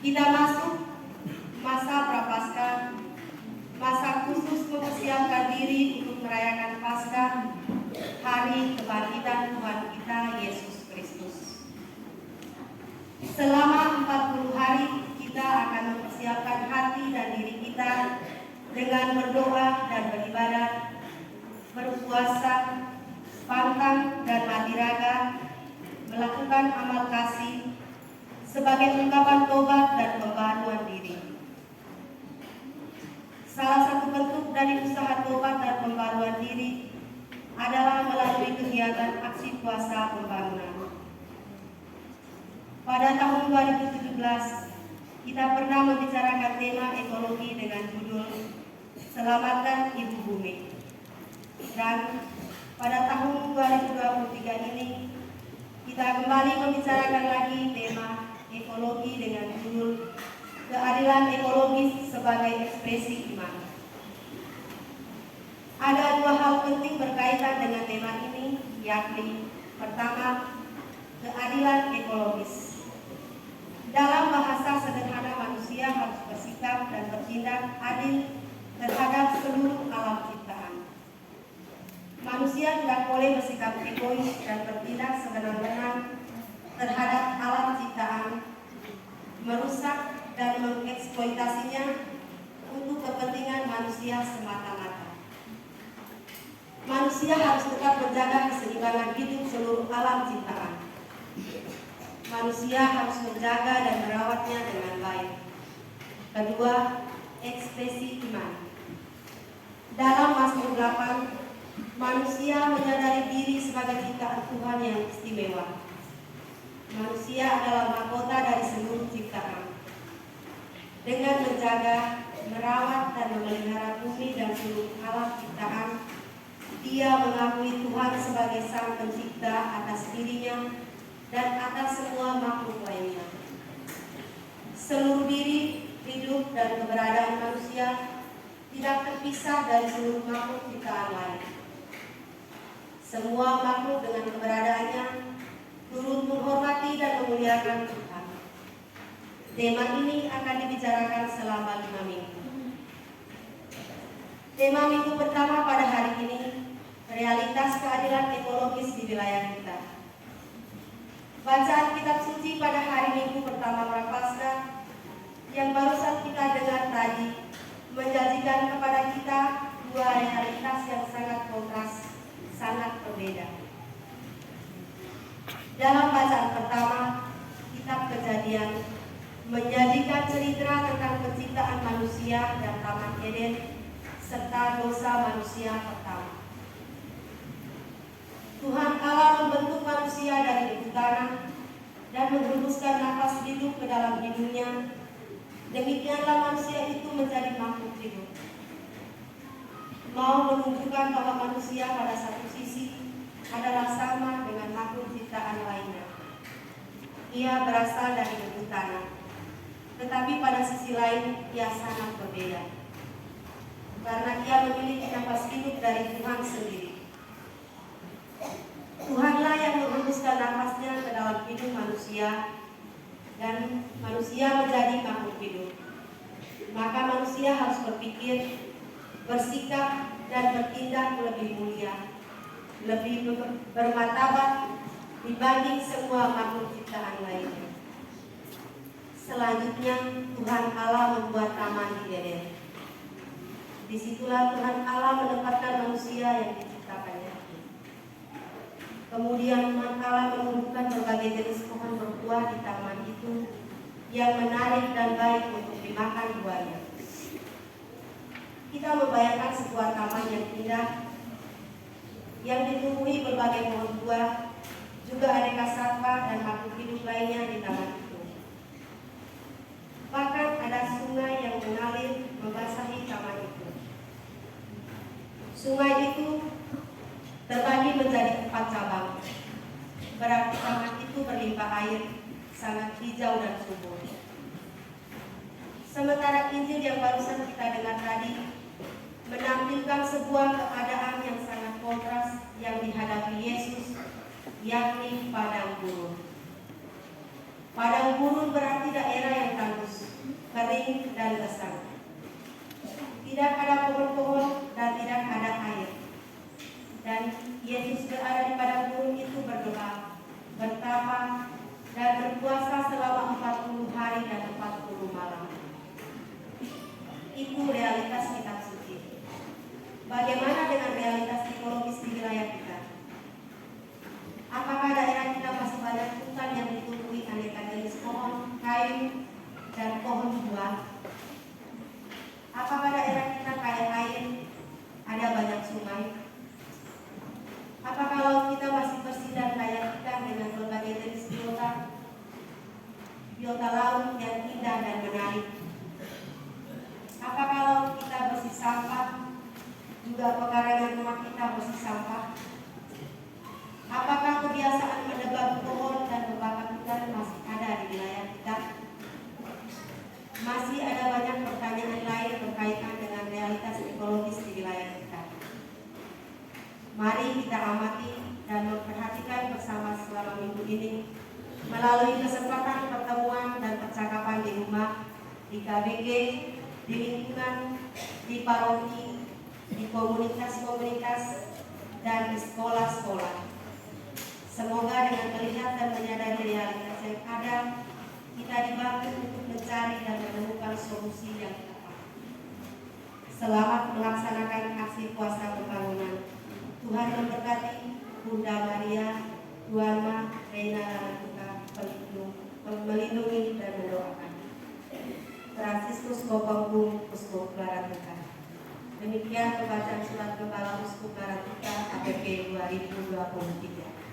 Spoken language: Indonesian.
Kita masuk masa Prapaskah, masa khusus mempersiapkan diri untuk merayakan Paskah, hari kebangkitan Tuhan kita Yesus Kristus. Selama 40 hari kita akan mempersiapkan hati dan diri kita dengan berdoa dan beribadah, berpuasa, pantang dan mati raga, melakukan amal kasih sebagai ungkapan tobat dan pembaharuan diri. Salah satu bentuk dari usaha tobat dan pembaharuan diri adalah melalui kegiatan aksi puasa pembangunan. Pada tahun 2017, kita pernah membicarakan tema ekologi dengan judul Selamatkan Ibu Bumi. Dan pada tahun 2023 ini, kita kembali membicarakan lagi tema ekologi dengan judul Keadilan Ekologis sebagai Ekspresi Iman. Ada dua hal penting berkaitan dengan tema ini, yakni pertama, keadilan ekologis. Dalam bahasa sederhana, manusia harus bersikap dan bertindak adil terhadap seluruh alam ciptaan. Manusia tidak boleh bersikap egois dan bertindak sewenang-wenang terhadap alam ciptaan, merusak dan mengeksploitasinya untuk kepentingan manusia semata-mata. Manusia harus tetap menjaga keseimbangan hidup seluruh alam ciptaan. Manusia harus menjaga dan merawatnya dengan baik. Kedua, ekspresi iman. Dalam Mazmur 8, manusia menyadari diri sebagai ciptaan Tuhan yang istimewa. Manusia adalah mahkota dari seluruh ciptaan. Dengan menjaga, merawat, dan memelihara bumi dan seluruh alam ciptaan, dia mengakui Tuhan sebagai Sang Pencipta atas dirinya dan atas semua makhluk lainnya. Seluruh diri, hidup, dan keberadaan manusia tidak terpisah dari seluruh makhluk ciptaan lain. Semua makhluk dengan keberadaannya turut menghormati dan memuliakan Tuhan. Tema ini akan dibicarakan selama 5 minggu. Tema minggu pertama pada hari ini, realitas keadilan ekologis di wilayah kita. Bacaan kitab suci pada hari Minggu pertama Prapaskah yang barusan kita dengar tadi menjanjikan kepada kita dua realitas yang sangat kontras, sangat berbeda. Dalam bacaan pertama, kitab Kejadian menyajikan cerita tentang penciptaan manusia dan Taman Eden serta dosa manusia pertama. Tuhan Allah membentuk manusia dari debu tanah dan menghembuskan nafas hidup ke dalam hidungnya. Demikianlah manusia itu menjadi makhluk hidup. Mau menunjukkan bahwa manusia pada satu sisi adalah sama dengan makhluk ciptaan lainnya. Ia berasal dari debu tanah, tetapi pada sisi lain ia sangat berbeda. Karena ia memiliki nafas hidup dari Tuhan sendiri. Tuhanlah yang menghembuskan nafasnya ke dalam hidup manusia dan manusia menjadi makhluk hidup. Maka manusia harus berpikir, bersikap, dan bertindak lebih mulia, lebih bermartabat dibanding semua makhluk ciptaan lainnya. Selanjutnya, Tuhan Allah membuat taman di Eden. Disitulah Tuhan Allah menempatkan manusia yang diciptakannya. Kemudian Tuhan Allah menumbuhkan berbagai jenis pohon berbuah di taman itu yang menarik dan baik untuk dimakan buahnya. Kita membayangkan sebuah taman yang indah yang ditumbuhi berbagai pohon buah, juga aneka satwa dan makhluk hidup lainnya di taman itu. Bahkan ada sungai yang mengalir membasahi taman itu. Sungai itu terbagi menjadi 4 cabang. Berarti taman itu berlimpah air, sangat hijau dan subur. Sementara Injil yang barusan kita dengar tadi menampilkan sebuah keadaan yang sangat kontras yang dihadapi Yesus, yakni padang gurun. Padang gurun berarti daerah yang tandus, kering dan gersang. Tidak ada pohon-pohon dan tidak ada air. Dan Yesus berada di padang gurun itu berdoa, bertapa, dan berpuasa selama 40 hari dan 40 malam. Itu realitas kitab suci. Bagaimana dengan realitas ekologis di wilayah kita? Apakah daerah kita masih banyak hutan yang ditumbuhi aneka jenis pohon, kayu, dan pohon buah? Apakah daerah kita kaya air, ada banyak sungai? Apakah laut kita masih bersih dan layak ikan dengan berbagai jenis biota laut yang indah dan menarik? Apakah laut kita bersih sampah, juga pekarangan rumah kita bersih sampah? Apakah kebiasaan menebang pohon dan membakar hutan masih ada di wilayah kita? Masih ada banyak pertanyaan lain berkaitan dengan realitas ekologis di wilayah kita. Mari kita amati dan memperhatikan bersama selama minggu ini melalui kesempatan pertemuan dan percakapan di rumah, di KBG, di lingkungan, di paroki, di komunitas-komunitas, dan di sekolah-sekolah. Semoga dengan melihat dan menyadari realitas yang ada, kita dibantu untuk mencari dan menemukan solusi yang tepat. Selamat melaksanakan aksi puasa pembangunan. Tuhan memberkati Bunda Maria, Tuanma, Reina Lanatika, melindungi dan mendoakan. Fransiskus Boponggung, Uskup Laratika. Demikian pembacaan surat Gembala Uskup Laratika APP 2023.